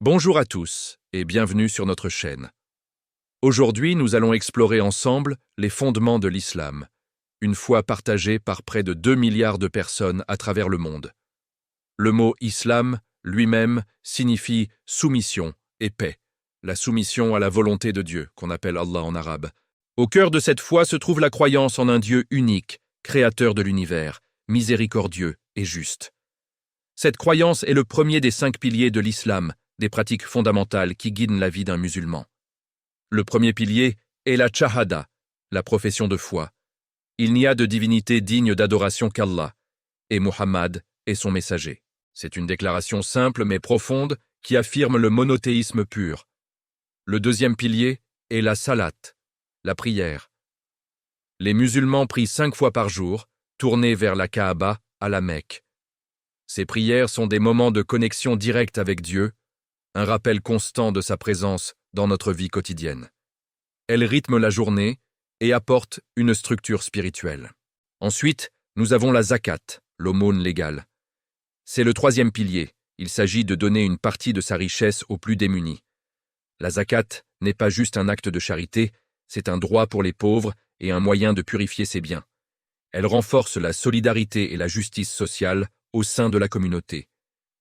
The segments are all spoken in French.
Bonjour à tous et bienvenue sur notre chaîne. Aujourd'hui, nous allons explorer ensemble les fondements de l'islam, une foi partagée par près de 2 milliards de personnes à travers le monde. Le mot islam lui-même signifie soumission et paix, la soumission à la volonté de Dieu, qu'on appelle Allah en arabe. Au cœur de cette foi se trouve la croyance en un Dieu unique, créateur de l'univers, miséricordieux et juste. Cette croyance est le premier des 5 piliers de l'islam, des pratiques fondamentales qui guident la vie d'un musulman. Le premier pilier est la shahada, la profession de foi. Il n'y a de divinité digne d'adoration qu'Allah, et Muhammad est son messager. C'est une déclaration simple mais profonde qui affirme le monothéisme pur. Le deuxième pilier est la salat, la prière. Les musulmans prient 5 fois par jour, tournés vers la Kaaba à la Mecque. Ces prières sont des moments de connexion directe avec Dieu, un rappel constant de sa présence dans notre vie quotidienne. Elle rythme la journée et apporte une structure spirituelle. Ensuite, nous avons la zakat, l'aumône légale. C'est le troisième pilier. Il s'agit de donner une partie de sa richesse aux plus démunis. La zakat n'est pas juste un acte de charité, c'est un droit pour les pauvres et un moyen de purifier ses biens. Elle renforce la solidarité et la justice sociale au sein de la communauté.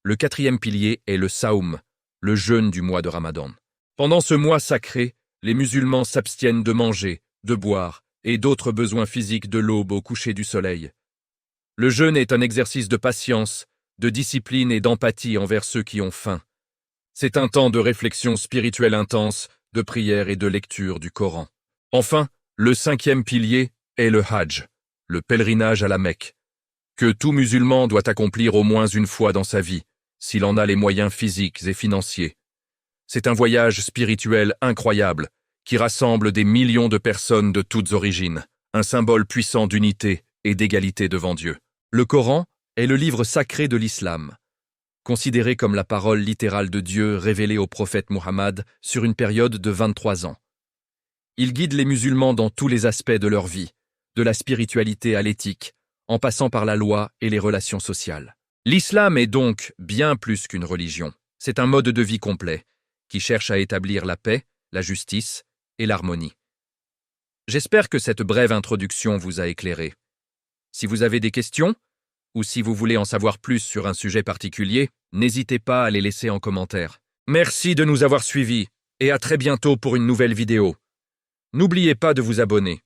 Le quatrième pilier est le saoum, le jeûne du mois de Ramadan. Pendant ce mois sacré, les musulmans s'abstiennent de manger, de boire et d'autres besoins physiques de l'aube au coucher du soleil. Le jeûne est un exercice de patience, de discipline et d'empathie envers ceux qui ont faim. C'est un temps de réflexion spirituelle intense, de prière et de lecture du Coran. Enfin, le cinquième pilier est le Hajj, le pèlerinage à la Mecque, que tout musulman doit accomplir au moins une fois dans sa vie, s'il en a les moyens physiques et financiers. C'est un voyage spirituel incroyable, qui rassemble des millions de personnes de toutes origines, un symbole puissant d'unité et d'égalité devant Dieu. Le Coran est le livre sacré de l'islam, considéré comme la parole littérale de Dieu révélée au prophète Muhammad sur une période de 23 ans. Il guide les musulmans dans tous les aspects de leur vie, de la spiritualité à l'éthique, en passant par la loi et les relations sociales. L'islam est donc bien plus qu'une religion. C'est un mode de vie complet, qui cherche à établir la paix, la justice et l'harmonie. J'espère que cette brève introduction vous a éclairé. Si vous avez des questions, ou si vous voulez en savoir plus sur un sujet particulier, n'hésitez pas à les laisser en commentaire. Merci de nous avoir suivis, et à très bientôt pour une nouvelle vidéo. N'oubliez pas de vous abonner.